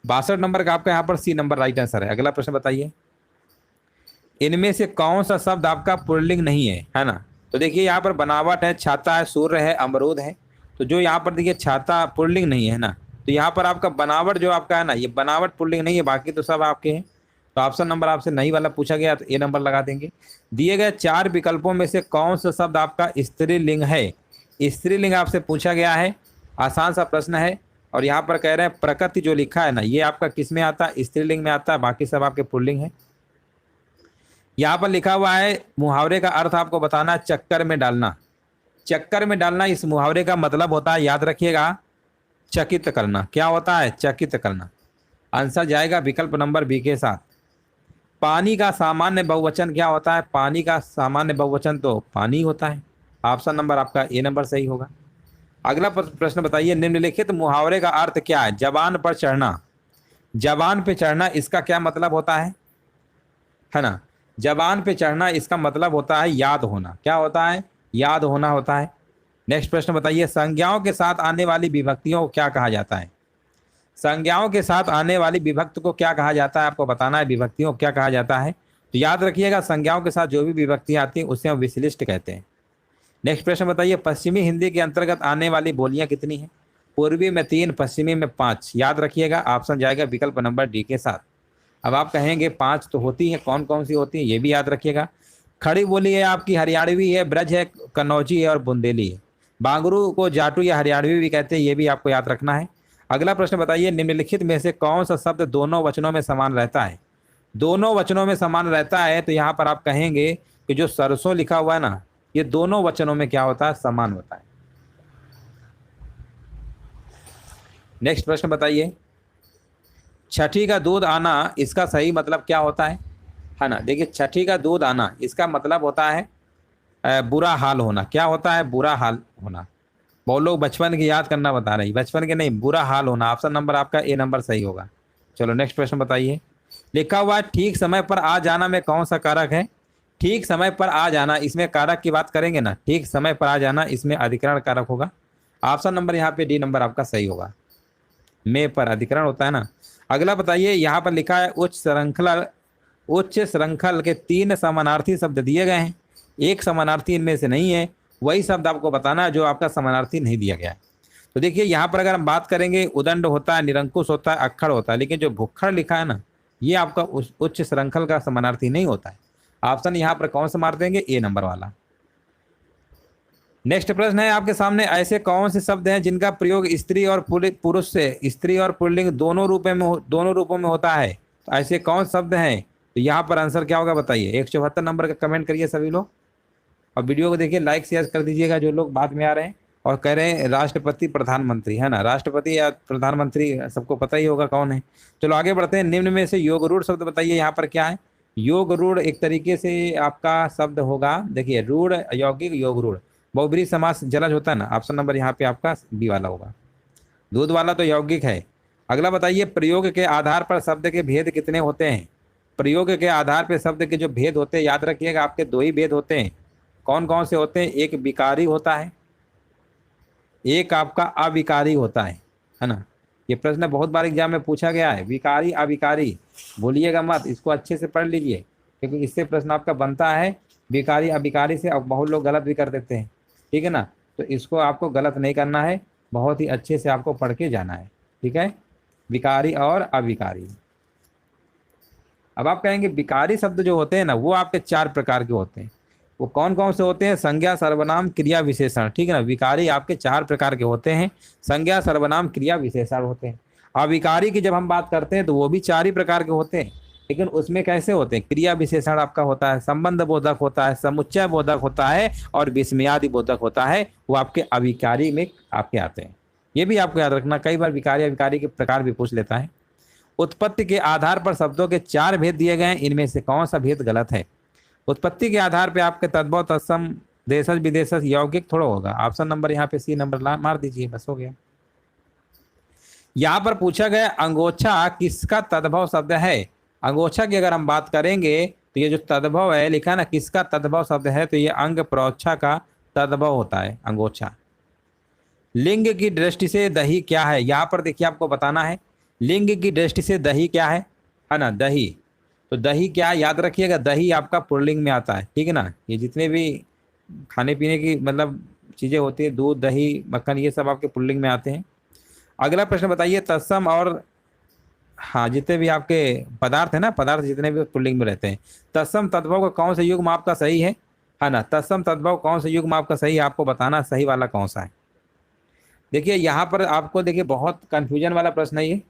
62 नंबर का आपका यहाँ पर सी नंबर राइट आंसर है। अगला प्रश्न बताइए, इनमें से कौन सा शब्द आपका पुल्लिंग नहीं है ना। तो देखिए यहाँ पर बनावट है, छाता है, सूर्य है, अमरूद है। तो जो यहाँ पर देखिए छाता पुल्लिंग नहीं है ना, तो यहाँ पर आपका बनावट जो आपका है ना, ये बनावट पुल्लिंग नहीं है, बाकी तो सब आपके हैं। तो ऑप्शन नंबर आपसे नहीं वाला पूछा गया तो ए नंबर लगा देंगे। दिए गए 4 विकल्पों में से कौन सा शब्द आपका स्त्रीलिंग है? स्त्रीलिंग आपसे पूछा गया है, आसान सा प्रश्न है। और यहाँ पर कह रहे हैं प्रकृति जो लिखा है ना, ये आपका किस में आता है? स्त्रीलिंग में आता है, बाकी सब आपके पुल्लिंग है। यहाँ पर लिखा हुआ है मुहावरे का अर्थ आपको बताना है, चक्कर में डालना। चक्कर में डालना इस मुहावरे का मतलब होता है, याद रखिएगा, चकित करना। क्या होता है? चकित करना। आंसर जाएगा विकल्प नंबर बी के साथ। पानी का सामान्य बहुवचन क्या होता है? पानी का सामान्य बहुवचन तो पानी होता है। ऑप्शन नंबर आपका ए नंबर सही होगा। अगला प्रश्न बताइए, निम्नलिखित मुहावरे का अर्थ क्या है? जबान पर चढ़ना। जबान पे चढ़ना इसका क्या मतलब होता है ना? जबान पे चढ़ना इसका मतलब होता है याद होना। क्या होता है? याद होना होता है। नेक्स्ट प्रश्न बताइए, संज्ञाओं के साथ आने वाली विभक्तियों को क्या कहा जाता है? संज्ञाओं के साथ आने वाली विभक्ति को क्या कहा जाता है? आपको बताना है विभक्तियों को क्या कहा जाता है। तो याद रखिएगा, संज्ञाओं के साथ जो भी विभक्ति आती है उसे हम विशिष्ट कहते हैं। नेक्स्ट प्रश्न बताइए, पश्चिमी हिंदी के अंतर्गत आने वाली बोलियां कितनी हैं? पूर्वी में 3, पश्चिमी में 5। याद रखिएगा, ऑप्शन जाएगा विकल्प नंबर डी के साथ। अब आप कहेंगे 5 तो होती है, कौन कौन सी होती है ये भी याद रखिएगा। खड़ी बोली है आपकी हरियाणवी है, ब्रज है, कन्नौजी है और बुंदेली है। बांगरू को जाटू या हरियाणवी भी कहते हैं, ये भी आपको याद रखना है। अगला प्रश्न बताइए, निम्नलिखित में से कौन सा शब्द दोनों वचनों में समान रहता है? दोनों वचनों में समान रहता है तो यहाँ पर आप कहेंगे कि जो सरसों लिखा हुआ है ना, ये दोनों वचनों में क्या होता है? समान होता है। नेक्स्ट प्रश्न बताइए, छठी का दूध आना इसका सही मतलब क्या होता है ना? देखिए, छठी का दूध आना इसका मतलब होता है बुरा हाल होना। क्या होता है? बुरा हाल होना। बहुत लोग बचपन की याद करना बता रही, बचपन के नहीं, बुरा हाल होना। ऑप्शन नंबर आपका ए नंबर सही होगा। चलो नेक्स्ट प्रश्न बताइए, लिखा हुआ है ठीक समय पर आ जाना में कौन सा कारक है? ठीक समय पर आ जाना, इसमें कारक की बात करेंगे ना, ठीक समय पर आ जाना इसमें अधिकरण कारक होगा। ऑप्शन नंबर यहाँ पे डी नंबर आपका सही होगा। में पर अधिकरण होता है ना। अगला बताइए, यहाँ पर लिखा है उच्च श्रृंखल के 3 समानार्थी शब्द दिए गए हैं, एक समानार्थी इनमें से नहीं है। वही शब्द आपको बताना है जो आपका समानार्थी नहीं दिया गया है। तो देखिए, यहाँ पर अगर हम बात करेंगे, उदंड होता है, निरंकुश होता है, अक्खड़ होता है, लेकिन जो भुक्खड़ लिखा है ना, ये आपका उच्च श्रृंखल का समानार्थी नहीं होता है। ऑप्शन यहाँ पर कौन सा मार देंगे? ए नंबर वाला। नेक्स्ट प्रश्न है आपके सामने, ऐसे कौन से शब्द हैं जिनका प्रयोग स्त्री और पुरुष से, स्त्री और पुल्लिंग दोनों रूपों में होता है? तो ऐसे कौन शब्द हैं? तो यहाँ पर आंसर क्या होगा बताइए। 174 नंबर का कमेंट करिए सभी लोग, और वीडियो को देखिए, लाइक शेयर कर दीजिएगा जो लोग बाद में आ रहे हैं और कह रहे हैं राष्ट्रपति प्रधानमंत्री, है ना? राष्ट्रपति या प्रधानमंत्री सबको पता ही होगा कौन है। चलो आगे बढ़ते हैं। निम्न में से योग रूढ़ शब्द बताइए, यहाँ पर क्या है? योग रूढ़ एक तरीके से आपका शब्द होगा, देखिए, रूढ़ यौगिक योग रूढ़, बहुब्रीहि समास जलज होता है ना। ऑप्शन नंबर यहाँ पे आपका बी वाला होगा। दूध वाला तो यौगिक है। अगला बताइए, प्रयोग के आधार पर शब्द के भेद कितने होते हैं? प्रयोग के आधार पर शब्द के जो भेद होते हैं, याद रखिएगा, आपके 2 ही भेद होते हैं। कौन कौन से होते हैं? एक विकारी होता है, एक आपका अविकारी होता है ना? ये प्रश्न बहुत बार एग्जाम में पूछा गया है, विकारी अविकारी, भूलिएगा मत, इसको अच्छे से पढ़ लीजिए, क्योंकि इससे प्रश्न आपका बनता है विकारी अविकारी से। अब बहुत लोग गलत भी कर देते हैं, ठीक है ना? तो इसको आपको गलत नहीं करना है, बहुत ही अच्छे से आपको पढ़ के जाना है, ठीक है? विकारी और अविकारी। अब आप कहेंगे विकारी शब्द जो होते हैं ना, वो आपके 4 प्रकार के होते हैं। वो कौन कौन से होते हैं? संज्ञा, सर्वनाम, क्रिया, विशेषण, ठीक है ना? विकारी आपके 4 प्रकार के होते हैं, संज्ञा, सर्वनाम, क्रिया, विशेषण होते हैं। अविकारी की जब हम बात करते हैं तो वो भी 4 ही प्रकार के होते हैं, लेकिन उसमें कैसे होते हैं? क्रिया विशेषण आपका होता है, संबंध बोधक होता है, समुच्चय बोधक होता है और विस्मयादि बोधक होता है। वो आपके अविकारी में आपके आते हैं। ये भी आपको याद रखना, कई बार विकारी अविकारी के प्रकार भी पूछ लेता है। उत्पत्ति के आधार पर शब्दों के 4 भेद दिए गए हैं, इनमें से कौन सा भेद गलत है? उत्पत्ति के आधार पे आपके तद्भव, तत्सम, देशज, विदेशज, यौगिक थोड़ा होगा। ऑप्शन नंबर यहाँ पे सी नंबर मार दीजिए, बस हो गया। यहाँ पर पूछा गया अंगोछा किसका तद्भव शब्द है? अंगोछा की अगर हम बात करेंगे तो ये जो तद्भव है लिखा है ना, किसका तद्भव शब्द है? तो ये अंग प्रोच्छा का तद्भव होता है अंगोछा। लिंग की दृष्टि से दही क्या है? यहाँ पर देखिए, आपको बताना है लिंग की दृष्टि से दही क्या है ना? दही, तो दही क्या याद रखिएगा, दही आपका पुल्लिंग में आता है, ठीक है ना? ये जितने भी खाने पीने की मतलब चीज़ें होती है, दूध, दही, मक्खन, ये सब आपके पुल्लिंग में आते हैं। अगला प्रश्न बताइए, तत्सम और हाँ, जितने भी आपके पदार्थ है ना, पदार्थ जितने भी पुल्लिंग में रहते हैं, तत्सम तद्भव का कौन सा युग्म आपका सही है ना? तत्सम तद्भव कौन सा युग्म आपका सही है, आपको बताना सही वाला कौन सा है। देखिए, यहाँ पर आपको देखिए बहुत कन्फ्यूजन वाला प्रश्न है ये।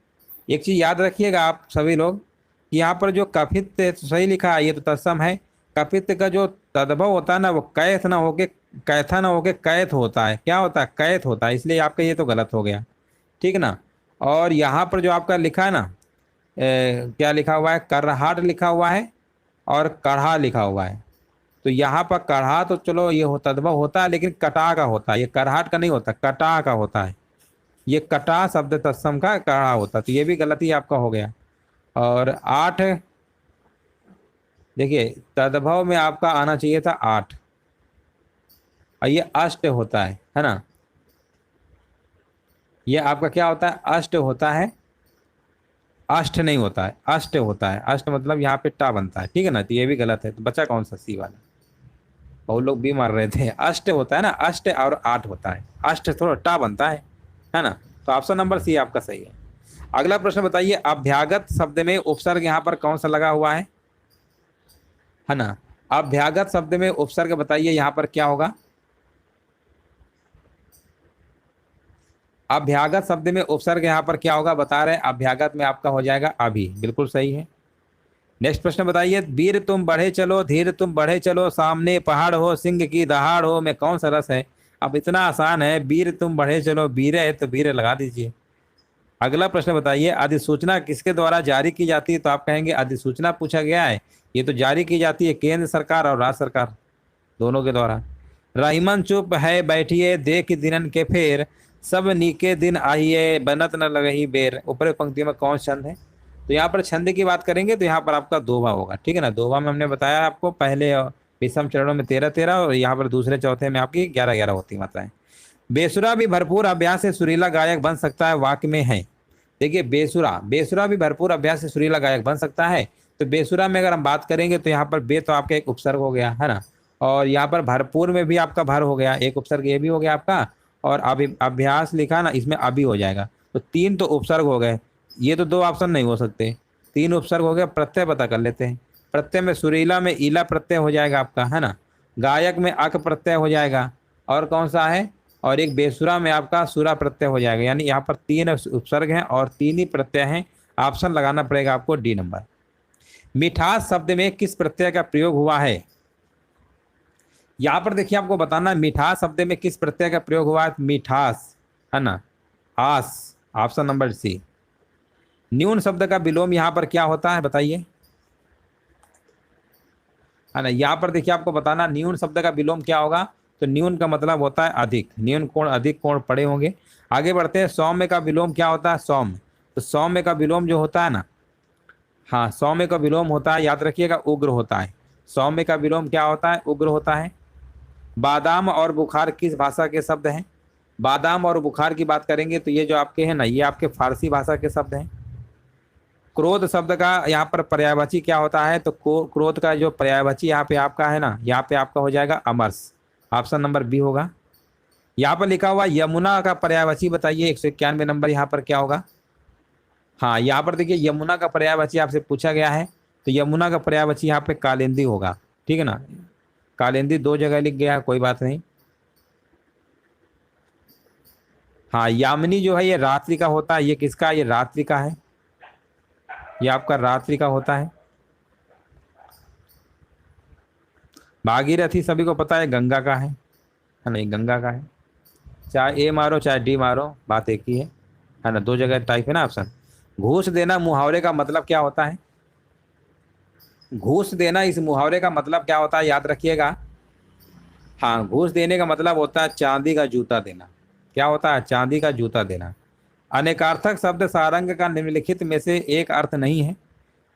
एक चीज़ याद रखिएगा आप सभी लोग, यहाँ पर जो कफित सही लिखा है ये तो तत्सम है। कफित का जो तद्भव होता है ना, वो कैथ ना होके कैथा ना होके कैथ होता है। क्या होता है? कैथ होता है, इसलिए आपका ये तो गलत हो गया, ठीक है ना? और यहाँ पर जो आपका लिखा है ना, क्या लिखा हुआ है, करहाट लिखा हुआ है और कढ़ा लिखा हुआ है। तो यहाँ पर कढ़ा तो चलो ये हो तद्भव होता है, लेकिन कटा का होता है, ये करहाट का नहीं होता, कटा का होता है। ये कटा शब्द तत्सम का कढ़ा होता है, तो ये भी गलती आपका हो गया। और 8, देखिए तद्भव में आपका आना चाहिए था 8, और ये अष्ट होता है ना। ये आपका क्या होता है, अष्ट होता है, अष्ट नहीं होता है, अष्ट होता है। अष्ट मतलब यहाँ पे टा बनता है, ठीक है ना। तो ये भी गलत है, तो बचा कौन सा, सी वाला। बहुत लोग भी मार रहे थे, अष्ट होता है ना, अष्ट और 8 होता है, अष्ट थोड़ा टा बनता है ना। तो ऑप्शन नंबर सी आपका सही है। अगला प्रश्न बताइए, अभ्यागत शब्द में उपसर्ग यहाँ पर कौन सा लगा हुआ है ना। अभ्यागत शब्द में उपसर्ग बताइए यहाँ पर क्या होगा। अभ्यागत शब्द में उपसर्ग यहाँ पर क्या होगा, बता रहे हैं अभ्यागत में आपका हो जाएगा अभी, बिल्कुल सही है। नेक्स्ट प्रश्न बताइए, वीर तुम बढ़े चलो, धीर तुम बढ़े चलो, सामने पहाड़ हो, सिंह की दहाड़ हो, में कौन सा रस है। अब इतना आसान है, वीर तुम बढ़े चलो, वीर है तो वीर लगा दीजिए। अगला प्रश्न बताइए, अधिसूचना किसके द्वारा जारी की जाती है, तो आप कहेंगे अधिसूचना पूछा गया है, ये तो जारी की जाती है केंद्र सरकार और राज्य सरकार दोनों के द्वारा। रहीमन चुप है बैठिए, देख दिनन के फेर, सब नीके दिन आइए, बनत न लगही बेर। ऊपर पंक्ति में कौन छंद है, तो यहाँ पर छंद की बात करेंगे तो यहाँ पर आपका दोहा होगा, ठीक है ना। दोहा में हमने बताया आपको पहले विषम चरणों में 13-13 और यहाँ पर दूसरे चौथे में आपकी 11-11 होती मात्राएं। बेसुरा भी भरपूर अभ्यास से सुरीला गायक बन सकता है, वाक्य में है। देखिए बेसुरा, बेसुरा भी भरपूर अभ्यास से सुरीला गायक बन सकता है। तो बेसुरा में अगर हम बात करेंगे तो यहाँ पर बे तो आपका एक उपसर्ग हो गया है ना, और यहाँ पर भरपूर में भी आपका भर हो गया, एक उपसर्ग ये भी हो गया आपका, और अभ्यास लिखा ना, इसमें अभी हो जाएगा। तो 3 तो उपसर्ग हो गए, ये तो 2 ऑप्शन नहीं हो सकते, 3 उपसर्ग हो गए। प्रत्यय पता कर लेते हैं, प्रत्यय में सुरीला में ईला प्रत्यय हो जाएगा आपका, है ना। गायक में अक प्रत्यय हो जाएगा, और कौन सा है, और एक बेसुरा में आपका सुरा प्रत्यय हो जाएगा। यानी यहाँ पर 3 उपसर्ग हैं और 3 ही प्रत्यय हैं। ऑप्शन लगाना पड़ेगा आपको डी नंबर। मिठास शब्द में किस प्रत्यय का प्रयोग हुआ है, यहाँ पर देखिए आपको बताना है मिठास शब्द में किस प्रत्यय का प्रयोग हुआ है। मिठास है ना, आस, ऑप्शन नंबर सी। न्यून शब्द का विलोम यहाँ पर क्या होता है बताइए, है ना। यहाँ पर देखिए आपको बताना न्यून शब्द का विलोम क्या होगा, तो न्यून का मतलब होता है अधिक, न्यून कोण अधिक कोण पड़े होंगे। आगे बढ़ते हैं, सौम्य का विलोम क्या होता है, सौम्य। तो सौम्य का विलोम जो होता है ना, हाँ सौम्य का विलोम होता है, याद रखिएगा उग्र होता है। सौम्य का विलोम क्या होता है, उग्र होता है। बादाम और बुखार किस भाषा के शब्द हैं, बादाम और बुखार की बात करेंगे तो ये जो आपके हैं ना, ये आपके फारसी भाषा के शब्द हैं। क्रोध शब्द का यहाँ पर पर्यायवाची क्या होता है, तो क्रोध का जो पर्यायवाची यहाँ पे आपका है ना, यहाँ पे आपका हो जाएगा अमरस, ऑप्शन नंबर बी होगा। यहाँ पर लिखा हुआ यमुना का पर्यायवाची बताइए, 191 नंबर यहाँ पर क्या होगा। हाँ यहाँ पर देखिए यमुना का पर्यायवाची आपसे पूछा गया है, तो यमुना का पर्यायवाची यहाँ पे कालिंदी होगा, ठीक है ना। कालिंदी 2 जगह लिख गया, कोई बात नहीं। हाँ यामिनी जो है ये रात्रि का होता है, ये किसका, ये रात्रि का है, ये आपका रात्रि का होता है। भागीरथी सभी को पता है गंगा का है ना, ये गंगा का है। चाहे ए मारो चाहे डी मारो, बात एक ही है ना, 2 जगह टाइप है ना ऑप्शन। घूस देना मुहावरे का मतलब क्या होता है, घूस देना इस मुहावरे का मतलब क्या होता है, याद रखिएगा। हाँ घूस देने का मतलब होता है चांदी का जूता देना, क्या होता है, चांदी का जूता देना। अनेकार्थक शब्द सारंग का निम्नलिखित में से एक अर्थ नहीं है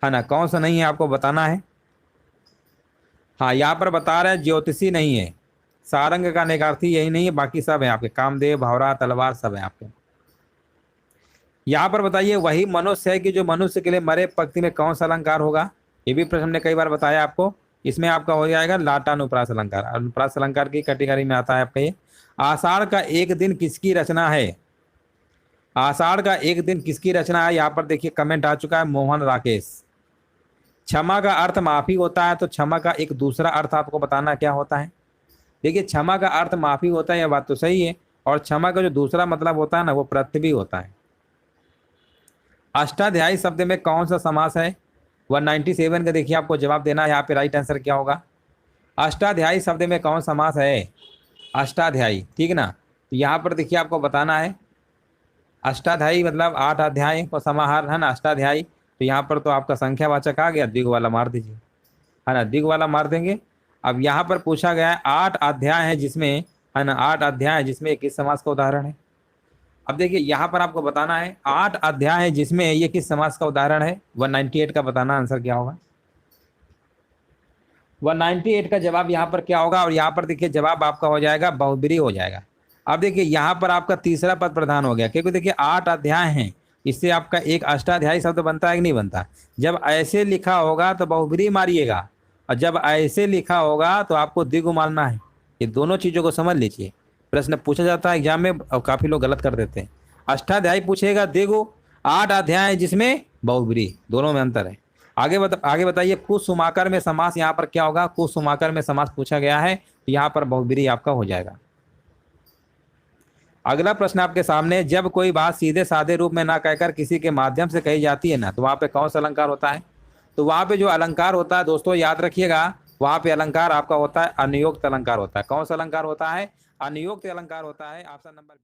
ना, कौन सा नहीं है आपको बताना है। हाँ यहाँ पर बता रहे हैं ज्योतिषी नहीं है, सारंग का अनेकार्थी यही नहीं है, बाकी सब है आपके, कामदेव भौरा तलवार सब है आपके। यहाँ पर बताइए वही मनुष्य है कि जो मनुष्य के लिए मरे, पंक्ति में कौन सा अलंकार होगा, ये भी प्रश्न हमने कई बार बताया आपको। इसमें आपका हो जाएगा लाटानुप्रास अलंकार, अनुप्रास अलंकार की कैटेगरी में आता है आपका ये। आषाढ़ का एक दिन किसकी रचना है, आषाढ़ का एक दिन किसकी रचना है, यहाँ पर देखिए कमेंट आ चुका है मोहन राकेश। क्षमा का अर्थ माफी होता है, तो क्षमा का एक दूसरा अर्थ आपको बताना क्या होता है। देखिए क्षमा का अर्थ माफी होता है, यह बात तो सही है, और क्षमा का जो दूसरा मतलब होता है ना, वो पृथ्वी होता है। अष्टाध्यायी शब्द में कौन सा समास है, 197 का देखिए आपको जवाब देना है, यहाँ पे राइट आंसर क्या होगा। अष्टाध्यायी शब्द में कौन समास है, अष्टाध्यायी, ठीक ना। तो यहाँ पर देखिए आपको बताना है, अष्टाध्यायी मतलब 8 अध्याय को समाहार है ना, अष्टाध्यायी। तो यहाँ पर तो आपका संख्यावाचक आ गया, द्विगु वाला मार दीजिए, है ना, द्विगु वाला मार देंगे। अब यहाँ पर पूछा गया है 8 अध्याय है जिसमें, है ना, 8 अध्याय है जिसमें किस समास का उदाहरण है। अब देखिए यहाँ पर आपको बताना है 8 अध्याय है जिसमें ये किस समास का उदाहरण है। 198 का बताना आंसर क्या होगा। 198 का जवाब यहाँ पर क्या होगा, और यहाँ पर देखिए जवाब आपका हो जाएगा बहुब्रीहि हो जाएगा। अब देखिए यहाँ पर आपका तीसरा पद प्रधान हो गया, क्योंकि देखिए 8 अध्याय हैं, इससे आपका एक अष्टाध्यायी शब्द बनता है कि नहीं बनता। जब ऐसे लिखा होगा तो बहुब्रीहि मारिएगा, और जब ऐसे लिखा होगा तो आपको द्विगु मारना है। ये दोनों चीज़ों को समझ लीजिए, प्रश्न पूछा जाता है एग्जाम में और काफ़ी लोग गलत कर देते हैं। अष्टाध्यायी पूछेगा द्विगु, 8 अध्याय जिसमें बहुब्रीहि, दोनों में अंतर है। आगे बताइए कुसुमाकर में समास यहाँ पर क्या होगा। कुसुमाकर में समास पूछा गया है, तो यहाँ पर बहुब्रीहि आपका हो जाएगा। अगला प्रश्न आपके सामने, जब कोई बात सीधे साधे रूप में ना कहकर किसी के माध्यम से कही जाती है ना, तो वहां पे कौन सा अलंकार होता है। तो वहां पे जो अलंकार होता है दोस्तों याद रखिएगा, वहां पे अलंकार आपका होता है अनियोक्त अलंकार होता है। कौन सा अलंकार होता है, अनियोक्त अलंकार होता है। Option number